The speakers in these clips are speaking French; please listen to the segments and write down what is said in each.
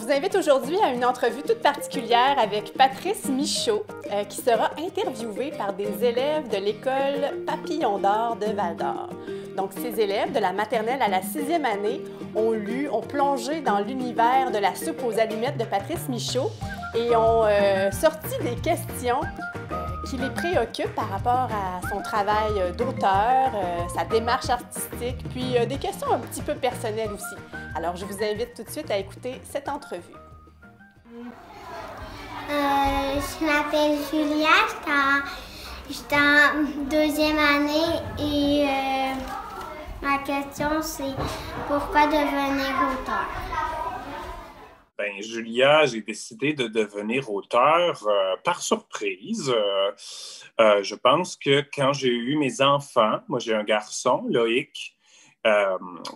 vous invite aujourd'hui à une entrevue toute particulière avec Patrice Michaud, qui sera interviewé par des élèves de l'école Papillon d'Or de Val-d'Or. Donc, ces élèves, de la maternelle à la 6e année, ont plongé dans l'univers de la soupe aux allumettes de Patrice Michaud et ont sorti des questions qui les préoccupent par rapport à son travail d'auteur, sa démarche artistique, puis des questions un petit peu personnelles aussi. Alors, je vous invite tout de suite à écouter cette entrevue. Je m'appelle Julia, j'étais en 2e année et ma question c'est pourquoi devenir auteur? Ben, Julia, j'ai décidé de devenir auteur par surprise. Je pense que quand j'ai eu mes enfants, moi j'ai un garçon, Loïc,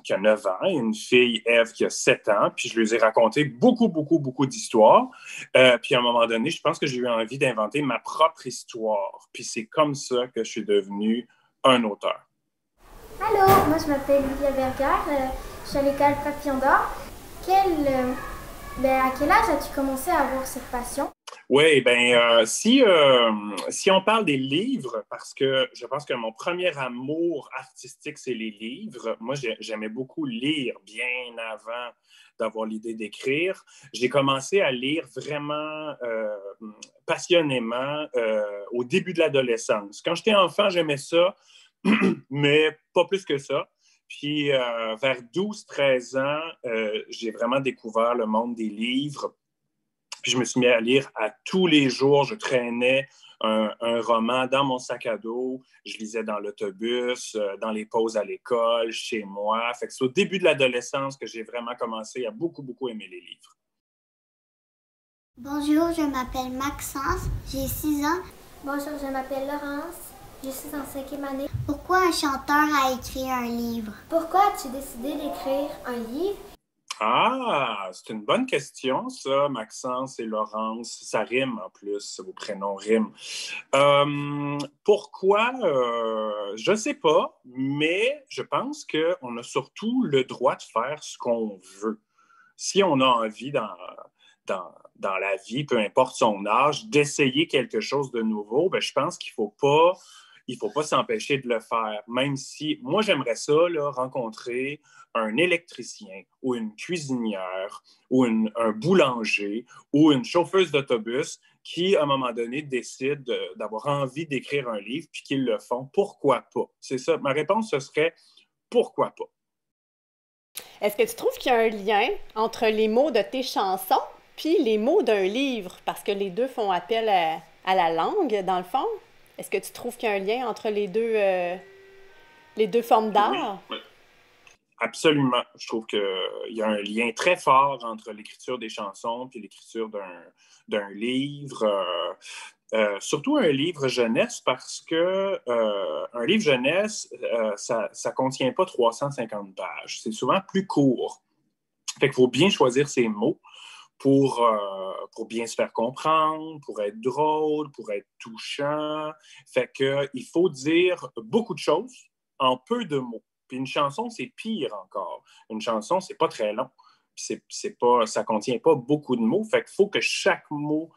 qui a 9 ans, et une fille, Ève, qui a 7 ans, puis je leur ai raconté beaucoup d'histoires. Puis à un moment donné, je pense que j'ai eu envie d'inventer ma propre histoire. Puis c'est comme ça que je suis devenu un auteur. Allô, moi je m'appelle Lydia Berger, je suis à l'école Papillon d'Or. À quel âge as-tu commencé à avoir cette passion? Oui, si on parle des livres, parce que je pense que mon premier amour artistique, c'est les livres. Moi, j'aimais beaucoup lire bien avant d'avoir l'idée d'écrire. J'ai commencé à lire vraiment passionnément au début de l'adolescence. Quand j'étais enfant, j'aimais ça, mais pas plus que ça. Puis vers 12-13 ans, j'ai vraiment découvert le monde des livres. Puis je me suis mis à lire à tous les jours. Je traînais un roman dans mon sac à dos. Je lisais dans l'autobus, dans les pauses à l'école, chez moi. Fait que c'est au début de l'adolescence que j'ai vraiment commencé à beaucoup aimer les livres. Bonjour, je m'appelle Maxence, j'ai 6 ans. Bonjour, je m'appelle Laurence, je suis en 5e année. Pourquoi un chanteur a écrit un livre? Pourquoi as-tu décidé d'écrire un livre? Ah, c'est une bonne question, ça, Maxence et Laurence. Ça rime en plus, vos prénoms riment. Pourquoi? Je ne sais pas, mais je pense qu'on a surtout le droit de faire ce qu'on veut. Si on a envie dans la vie, peu importe son âge, d'essayer quelque chose de nouveau, ben, je pense qu'il ne faut pas s'empêcher de le faire. Même si, moi, j'aimerais ça, là, rencontrer un électricien ou une cuisinière ou un boulanger ou une chauffeuse d'autobus qui, à un moment donné, décide d'avoir envie d'écrire un livre puis qu'ils le font. Pourquoi pas? C'est ça. Ma réponse, ce serait pourquoi pas? Est-ce que tu trouves qu'il y a un lien entre les mots de tes chansons puis les mots d'un livre? Parce que les deux font appel à la langue, dans le fond. Est-ce que tu trouves qu'il y a un lien entre les deux formes d'art? Oui. Absolument. Je trouve qu'il y a un lien très fort entre l'écriture des chansons puis l'écriture d'un livre. Surtout un livre jeunesse parce que un livre jeunesse, ça ne contient pas 350 pages. C'est souvent plus court. Fait qu'il faut bien choisir ses mots pour bien se faire comprendre, pour être drôle, pour être touchant. Fait qu'il faut dire beaucoup de choses en peu de mots. Puis une chanson, c'est pire encore. Une chanson, c'est pas très long. Puis ça contient pas beaucoup de mots. Fait qu'il faut que chaque mot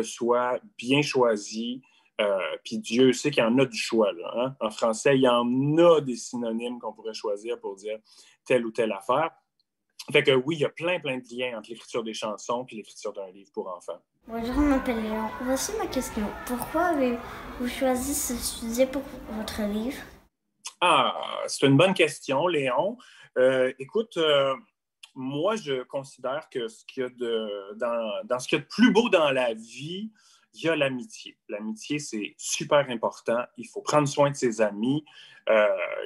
soit bien choisi. Puis Dieu sait qu'il y en a du choix. Là, hein? En français, il y en a des synonymes qu'on pourrait choisir pour dire telle ou telle affaire. Fait que oui, il y a plein de liens entre l'écriture des chansons et l'écriture d'un livre pour enfants. Bonjour, je m'appelle Léon. Voici ma question. Pourquoi avez-vous choisi ce sujet pour votre livre? Ah, c'est une bonne question, Léon. Écoute, moi, je considère que dans ce qu'il y a de plus beau dans la vie, il y a l'amitié. L'amitié, c'est super important. Il faut prendre soin de ses amis.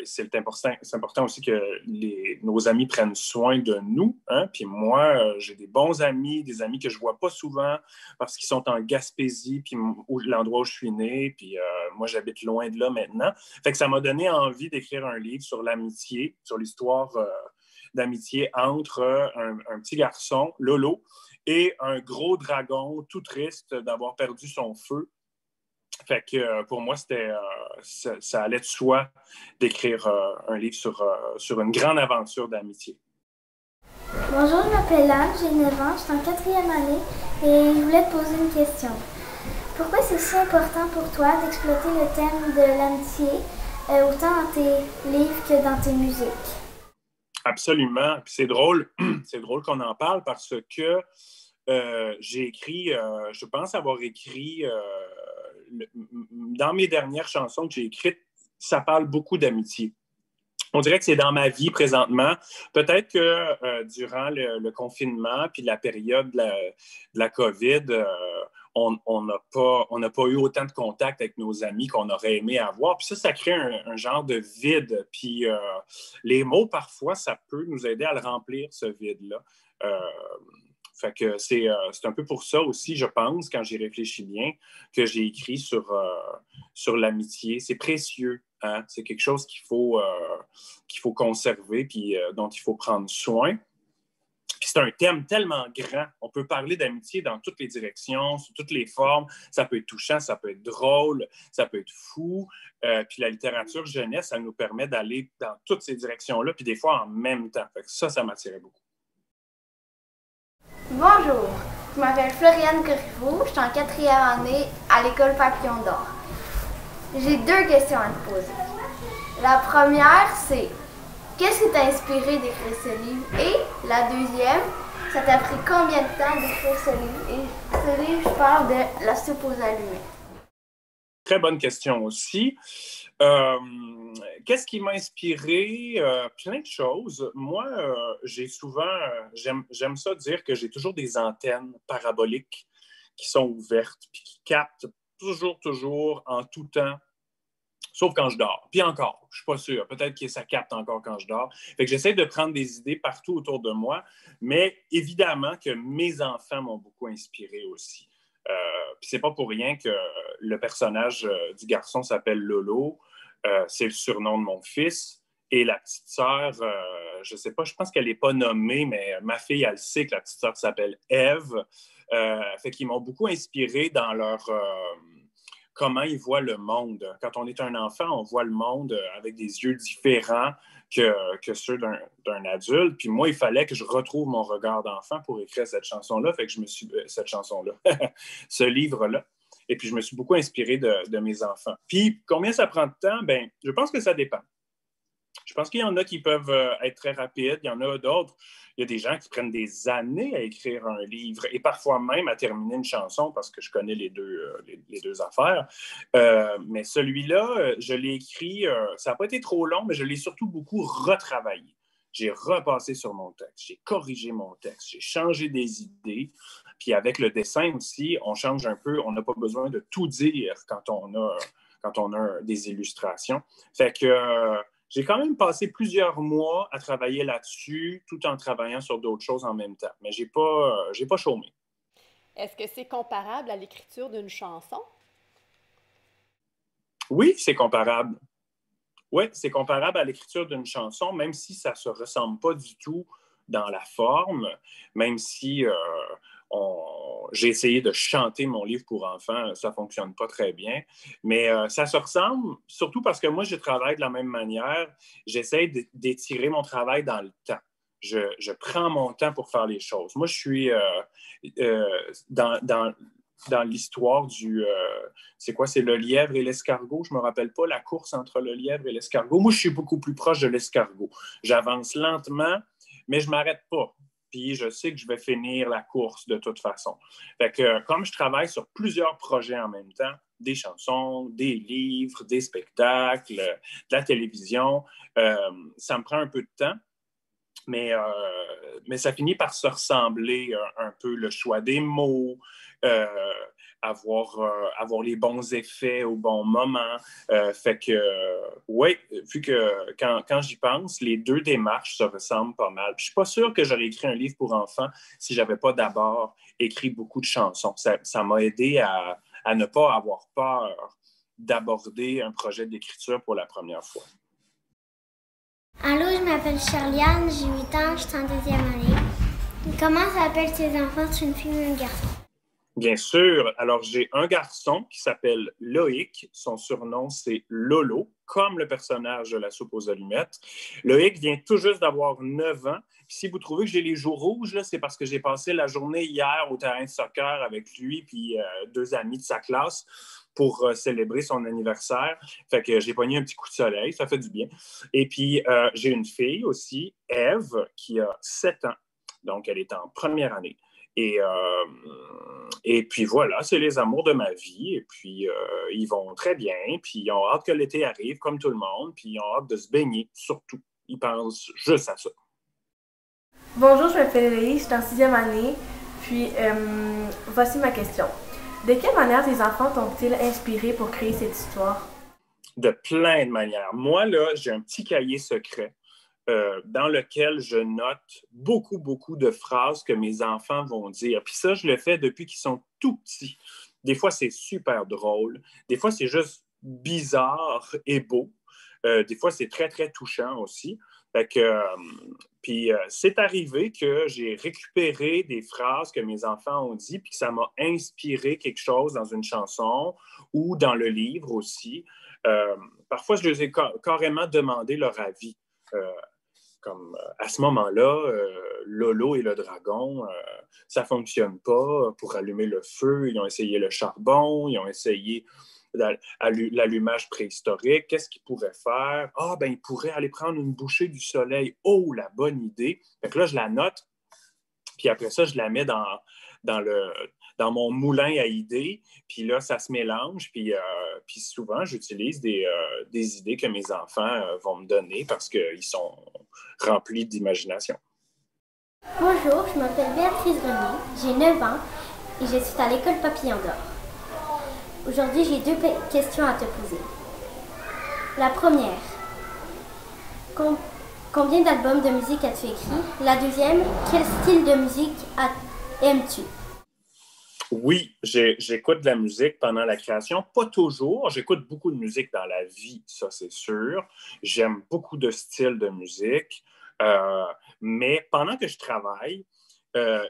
C'est important aussi que nos amis prennent soin de nous. Hein? Puis moi, j'ai des bons amis, des amis que je ne vois pas souvent parce qu'ils sont en Gaspésie, puis l'endroit où je suis né. Puis moi, j'habite loin de là maintenant. Fait que ça m'a donné envie d'écrire un livre sur l'amitié, sur l'histoire d'amitié entre un petit garçon, Lolo, et un gros dragon tout triste d'avoir perdu son feu. Fait que pour moi, ça allait de soi d'écrire un livre sur une grande aventure d'amitié. Bonjour, je m'appelle Anne, j'ai 9 ans, je suis en 4e année et je voulais te poser une question. Pourquoi c'est si important pour toi d'exploiter le thème de l'amitié, autant dans tes livres que dans tes musiques? Absolument. Puis c'est drôle, c'est drôle qu'on en parle parce que j'ai écrit, je pense avoir écrit, dans mes dernières chansons que j'ai écrites, ça parle beaucoup d'amitié. On dirait que c'est dans ma vie présentement. Peut-être que durant le confinement puis la période de la COVID, on n'a pas eu autant de contact avec nos amis qu'on aurait aimé avoir. Puis ça crée un genre de vide. Puis les mots, parfois, ça peut nous aider à le remplir, ce vide-là. Fait que c'est un peu pour ça aussi, je pense, quand j'y réfléchis bien, que j'ai écrit sur l'amitié. C'est précieux, hein? C'est quelque chose qu'il faut conserver puis dont il faut prendre soin. Puis c'est un thème tellement grand. On peut parler d'amitié dans toutes les directions, sous toutes les formes. Ça peut être touchant, ça peut être drôle, ça peut être fou. Puis la littérature jeunesse, ça nous permet d'aller dans toutes ces directions-là, puis des fois en même temps. Fait que ça m'attirait beaucoup. Bonjour, je m'appelle Floriane Corriveau, je suis en 4e année à l'école Papillon d'Or. J'ai 2 questions à te poser. La première, c'est qu'est-ce qui t'a inspiré d'écrire ce livre? Et la deuxième, ça t'a pris combien de temps d'écrire ce livre? Et ce livre, je parle de La soupe aux allumés. Très bonne question aussi. Qu'est-ce qui m'a inspiré? Plein de choses. Moi, j'ai souvent, j'aime ça dire que j'ai toujours des antennes paraboliques qui sont ouvertes puis qui captent toujours, en tout temps, sauf quand je dors. Puis encore, je ne suis pas sûr. Peut-être que ça capte encore quand je dors. Fait que j'essaie de prendre des idées partout autour de moi, mais évidemment que mes enfants m'ont beaucoup inspiré aussi. Puis c'est pas pour rien que le personnage du garçon s'appelle Lolo. C'est le surnom de mon fils. Et la petite sœur, je sais pas, je pense qu'elle n'est pas nommée, mais ma fille, elle sait que la petite sœur s'appelle Ève. Fait qu'ils m'ont beaucoup inspiré dans leur comment ils voient le monde. Quand on est un enfant, on voit le monde avec des yeux différents que ceux d'un adulte. Puis moi, il fallait que je retrouve mon regard d'enfant pour écrire cette chanson-là. Fait que je me suis... cette chanson-là. Ce livre-là. Et puis, je me suis beaucoup inspiré de mes enfants. Puis, combien ça prend de temps? Bien, je pense que ça dépend. Je pense qu'il y en a qui peuvent être très rapides. Il y en a d'autres. Il y a des gens qui prennent des années à écrire un livre et parfois même à terminer une chanson parce que je connais les deux affaires. Mais celui-là, je l'ai écrit, ça n'a pas été trop long, mais je l'ai surtout beaucoup retravaillé. J'ai repassé sur mon texte, j'ai corrigé mon texte, j'ai changé des idées. Puis avec le dessin aussi, on change un peu. On n'a pas besoin de tout dire quand on a des illustrations. Fait que... j'ai quand même passé plusieurs mois à travailler là-dessus, tout en travaillant sur d'autres choses en même temps. Mais j'ai pas chômé. Est-ce que c'est comparable à l'écriture d'une chanson? Oui, c'est comparable. Oui, c'est comparable à l'écriture d'une chanson, même si ça ne se ressemble pas du tout dans la forme, même si j'ai essayé de chanter mon livre pour enfants, ça ne fonctionne pas très bien. Mais ça se ressemble, surtout parce que moi, je travaille de la même manière. J'essaie d'étirer mon travail dans le temps. Je prends mon temps pour faire les choses. Moi, je suis dans l'histoire du... c'est quoi? C'est le lièvre et l'escargot? Je ne me rappelle pas la course entre le lièvre et l'escargot. Moi, je suis beaucoup plus proche de l'escargot. J'avance lentement, mais je ne m'arrête pas. Puis je sais que je vais finir la course de toute façon. Fait que comme je travaille sur plusieurs projets en même temps, des chansons, des livres, des spectacles, de la télévision, ça me prend un peu de temps. Mais ça finit par se ressembler un peu, le choix des mots, avoir les bons effets au bon moment. Fait que, oui, vu que quand j'y pense, les deux démarches se ressemblent pas mal. Puis je suis pas sûr que j'aurais écrit un livre pour enfants si j'avais pas d'abord écrit beaucoup de chansons. Ça m'a aidé à ne pas avoir peur d'aborder un projet d'écriture pour la première fois. Allô, je m'appelle Charliane, j'ai 8 ans, je suis en 2e année. Comment s'appellent tes enfants? C'est une fille ou un garçon? Bien sûr. Alors, j'ai un garçon qui s'appelle Loïc. Son surnom, c'est Lolo, comme le personnage de la soupe aux allumettes. Loïc vient tout juste d'avoir 9 ans. Puis si vous trouvez que j'ai les joues rouges, là, c'est parce que j'ai passé la journée hier au terrain de soccer avec lui puis 2 amis de sa classe pour célébrer son anniversaire. Fait que j'ai pogné un petit coup de soleil, ça fait du bien. Et puis, j'ai une fille aussi, Ève, qui a 7 ans. Donc, elle est en première année. Et puis voilà, c'est les amours de ma vie. Et puis, ils vont très bien. Puis, ils ont hâte que l'été arrive, comme tout le monde. Puis, ils ont hâte de se baigner, surtout. Ils pensent juste à ça. Bonjour, je m'appelle Elie, je suis en 6e année. Puis, voici ma question. De quelle manière tes enfants t'ont-ils inspiré pour créer cette histoire? De plein de manières. Moi, là, j'ai un petit cahier secret dans lequel je note beaucoup, beaucoup de phrases que mes enfants vont dire. Puis ça, je le fais depuis qu'ils sont tout petits. Des fois, c'est super drôle. Des fois, c'est juste bizarre et beau. Des fois, c'est très, très touchant aussi. Fait que, puis c'est arrivé que j'ai récupéré des phrases que mes enfants ont dit, puis que ça m'a inspiré quelque chose dans une chanson ou dans le livre aussi. Parfois, je leur ai carrément demandé leur avis. Comme à ce moment-là, Lolo et le dragon, ça ne fonctionne pas pour allumer le feu. Ils ont essayé le charbon, ils ont essayé l'allumage préhistorique. Qu'est-ce qu'ils pourraient faire? Ah, ben, ils pourraient aller prendre une bouchée du soleil. Oh, la bonne idée! Fait que là, je la note, puis après ça, je la mets dans mon moulin à idées, puis là, ça se mélange, puis souvent, j'utilise des idées que mes enfants vont me donner parce qu'ils sont remplis d'imagination. Bonjour, je m'appelle Béatrice René, j'ai 9 ans et je suis à l'école Papillon d'Or. Aujourd'hui, j'ai 2 questions à te poser. La première, combien d'albums de musique as-tu écrit? La deuxième, quel style de musique aimes-tu? Oui, j'écoute de la musique pendant la création. Pas toujours. J'écoute beaucoup de musique dans la vie, ça c'est sûr. J'aime beaucoup de styles de musique. Mais pendant que je travaille,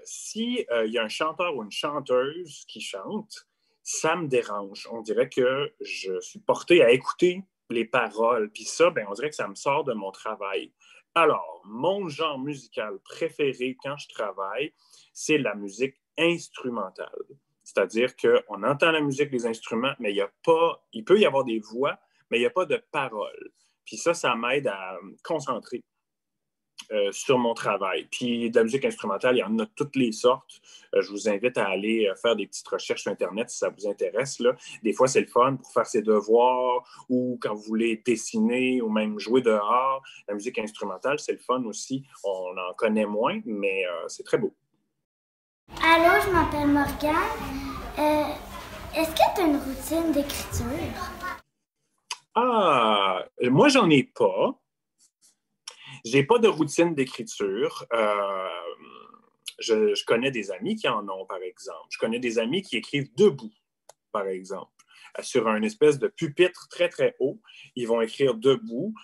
si y a un chanteur ou une chanteuse qui chante, ça me dérange. On dirait que je suis porté à écouter les paroles. Puis ça, ben, on dirait que ça me sort de mon travail. Alors, mon genre musical préféré quand je travaille, c'est la musique instrumentale. C'est-à-dire qu'on entend la musique des instruments, mais il peut y avoir des voix, mais il n'y a pas de paroles. Puis ça m'aide à me concentrer sur mon travail. Puis de la musique instrumentale, il y en a toutes les sortes. Je vous invite à aller faire des petites recherches sur Internet si ça vous intéresse. Là. Des fois, c'est le fun pour faire ses devoirs ou quand vous voulez dessiner ou même jouer dehors. La musique instrumentale, c'est le fun aussi. On en connaît moins, mais c'est très beau. Allô, je m'appelle Morgane. Est-ce que tu as une routine d'écriture? Ah, moi, j'en ai pas. J'ai pas de routine d'écriture. Je connais des amis qui en ont, par exemple. Je connais des amis qui écrivent debout, par exemple. Sur un espèce de pupitre très, très haut. Ils vont écrire debout.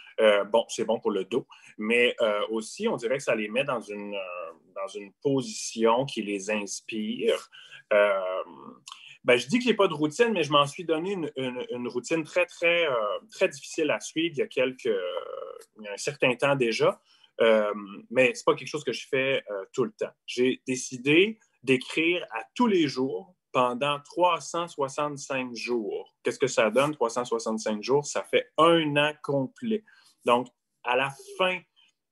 Bon, c'est bon pour le dos. Mais aussi, on dirait que ça les met dans une position qui les inspire. Ben, je dis que je n'ai pas de routine, mais je m'en suis donné une routine très, très, très difficile à suivre il y a un certain temps déjà. Mais ce n'est pas quelque chose que je fais tout le temps. J'ai décidé d'écrire à tous les jours pendant 365 jours. Qu'est-ce que ça donne, 365 jours? Ça fait 1 an complet. Donc, à la fin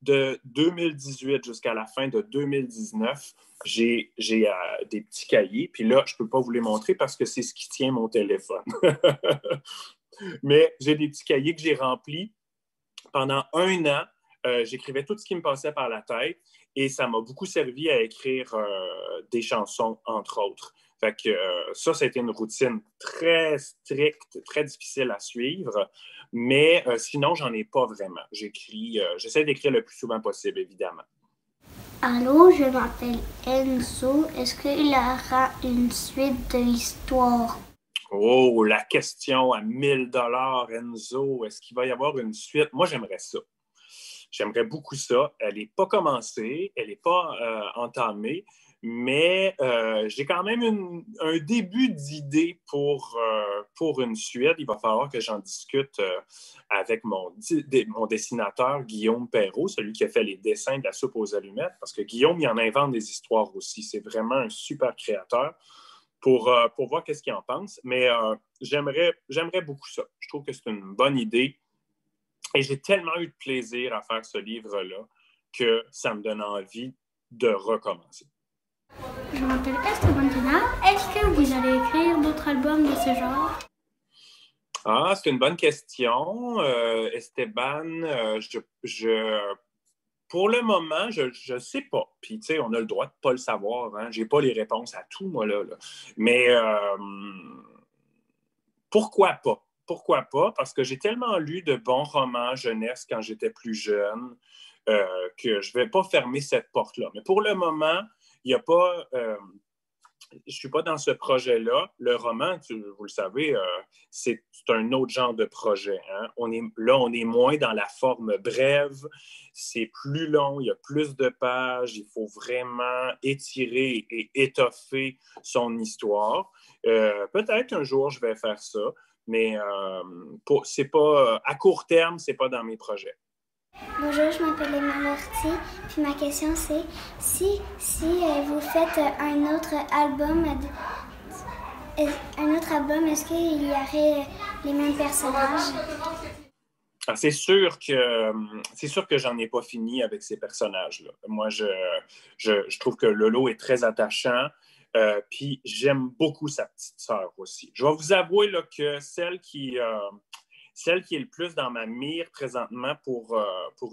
de 2018 jusqu'à la fin de 2019, j'ai des petits cahiers. Puis là, je ne peux pas vous les montrer parce que c'est ce qui tient mon téléphone. Mais j'ai des petits cahiers que j'ai remplis pendant 1 an. J'écrivais tout ce qui me passait par la tête et ça m'a beaucoup servi à écrire des chansons, entre autres. Fait que ça a été une routine très stricte, très difficile à suivre, mais sinon, j'en ai pas vraiment. J'essaie d'écrire le plus souvent possible, évidemment. Allô, je m'appelle Enzo. Est-ce qu'il y aura une suite de l'histoire? Oh, la question à 1000 $, Enzo. Est-ce qu'il va y avoir une suite? Moi, j'aimerais ça. J'aimerais beaucoup ça. Elle n'est pas commencée, elle n'est pas entamée, Mais j'ai quand même un début d'idée pour une suite. Il va falloir que j'en discute avec mon dessinateur Guillaume Perrault, celui qui a fait les dessins de la soupe aux allumettes, parce que Guillaume, il en invente des histoires aussi. C'est vraiment un super créateur pour voir qu'est-ce qu'il en pense. Mais j'aimerais beaucoup ça. Je trouve que c'est une bonne idée. Et j'ai tellement eu de plaisir à faire ce livre-là que ça me donne envie de recommencer. Je m'appelle Esteban Pinard. Est-ce que vous allez écrire d'autres albums de ce genre? Ah, c'est une bonne question, Esteban. Pour le moment, je sais pas. Puis, tu sais, on a le droit de pas le savoir. Hein? J'ai pas les réponses à tout, moi, là. Mais pourquoi pas? Pourquoi pas? Parce que j'ai tellement lu de bons romans jeunesse quand j'étais plus jeune que je vais pas fermer cette porte-là. Mais pour le moment, il n'y a pas... je ne suis pas dans ce projet-là. Le roman, vous le savez, c'est un autre genre de projet. Hein? On est moins dans la forme brève. C'est plus long, il y a plus de pages. Il faut vraiment étirer et étoffer son histoire. Peut-être un jour, je vais faire ça, mais c'est pas, à court terme, ce n'est pas dans mes projets. Bonjour, je m'appelle Emma Lortie. Puis ma question c'est si vous faites un autre album, est-ce qu'il y aurait les mêmes personnages? Ah, c'est sûr que j'en ai pas fini avec ces personnages-là. Moi, je trouve que Lolo est très attachant. Puis j'aime beaucoup sa petite sœur aussi. Je vais vous avouer là, que celle qui est le plus dans ma mire présentement pour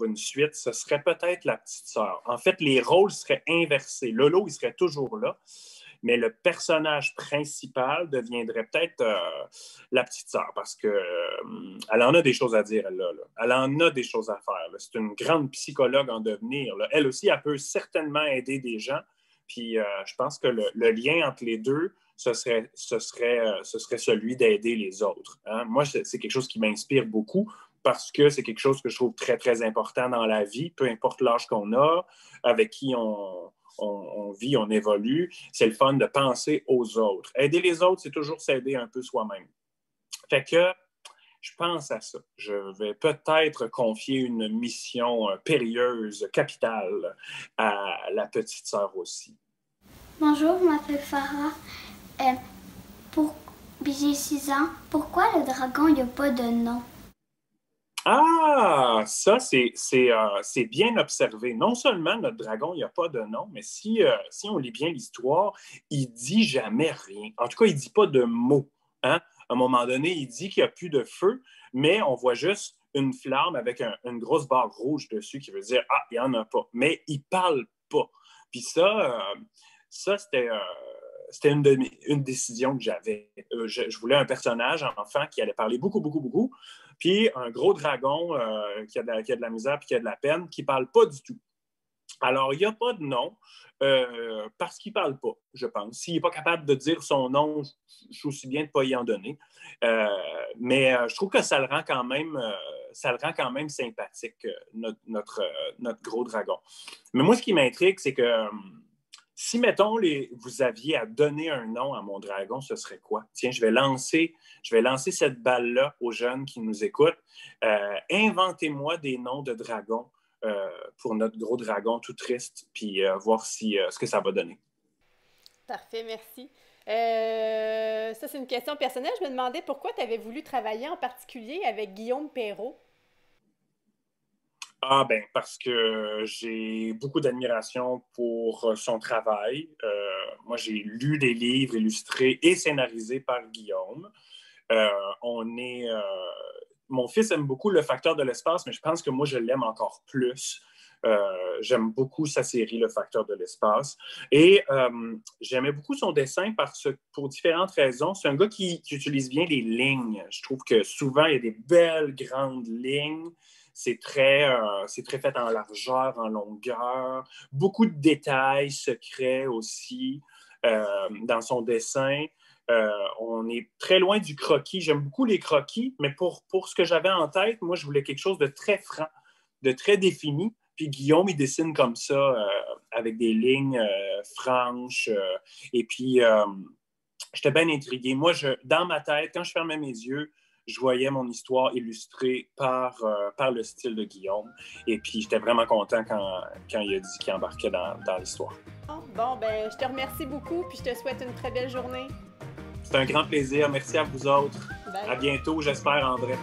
une suite, ce serait peut-être la petite sœur. En fait, les rôles seraient inversés. Lolo, il serait toujours là, mais le personnage principal deviendrait peut-être la petite sœur parce qu'elle en a des choses à dire, elle, là. Elle en a des choses à faire. Là. C'est une grande psychologue en devenir. Là. Elle aussi, elle peut certainement aider des gens. Puis je pense que le lien entre les deux, ce serait celui d'aider les autres. Hein? Moi, c'est quelque chose qui m'inspire beaucoup parce que c'est quelque chose que je trouve très, très important dans la vie, peu importe l'âge qu'on a, avec qui on vit, on évolue. C'est le fun de penser aux autres. Aider les autres, c'est toujours s'aider un peu soi-même. Fait que je pense à ça. Je vais peut-être confier une mission périlleuse, capitale, à la petite sœur aussi. Bonjour, je m'appelle Farah. J'ai 6 ans. Pourquoi le dragon, il n'y a pas de nom? Ah, ça, c'est bien observé. Non seulement notre dragon, il n'y a pas de nom, mais si on lit bien l'histoire, il ne dit jamais rien. En tout cas, il ne dit pas de mots. Hein? À un moment donné, il dit qu'il n'y a plus de feu, mais on voit juste une flamme avec une grosse barre rouge dessus qui veut dire « Ah, il n'y en a pas ». Mais il ne parle pas. Puis ça c'était une décision que j'avais. Je voulais un personnage enfant qui allait parler beaucoup, beaucoup, beaucoup, puis un gros dragon qui a de la misère puis qui a de la peine, qui ne parle pas du tout. Alors, il n'y a pas de nom parce qu'il ne parle pas, je pense. S'il n'est pas capable de dire son nom, je suis aussi bien de ne pas y en donner. Mais je trouve que ça le rend quand même sympathique, notre gros dragon. Mais moi, ce qui m'intrigue, c'est que si, mettons, vous aviez à donner un nom à mon dragon, ce serait quoi? Tiens, je vais lancer cette balle-là aux jeunes qui nous écoutent. Inventez-moi des noms de dragons pour notre gros dragon tout triste, puis voir ce que ça va donner. Parfait, merci. Ça, c'est une question personnelle. Je me demandais pourquoi tu avais voulu travailler en particulier avec Guillaume Perrault. Ah ben parce que j'ai beaucoup d'admiration pour son travail. Moi, j'ai lu des livres illustrés et scénarisés par Guillaume. Mon fils aime beaucoup Le Facteur de l'espace, mais je pense que moi, je l'aime encore plus. J'aime beaucoup sa série Le Facteur de l'espace. Et j'aimais beaucoup son dessin pour différentes raisons. C'est un gars qui utilise bien les lignes. Je trouve que souvent, il y a des belles grandes lignes. C'est très fait en largeur, en longueur. Beaucoup de détails secrets aussi dans son dessin. On est très loin du croquis. J'aime beaucoup les croquis, mais pour ce que j'avais en tête, moi, je voulais quelque chose de très franc, de très défini. Puis Guillaume, il dessine comme ça avec des lignes franches. Et puis, j'étais bien intrigué. Moi, dans ma tête, quand je fermais mes yeux, je voyais mon histoire illustrée par le style de Guillaume. Et puis, j'étais vraiment content quand il a dit qu'il embarquait dans l'histoire. Bon, ben, je te remercie beaucoup, puis je te souhaite une très belle journée. C'est un grand plaisir. Merci à vous autres. Bye. À bientôt, j'espère, André.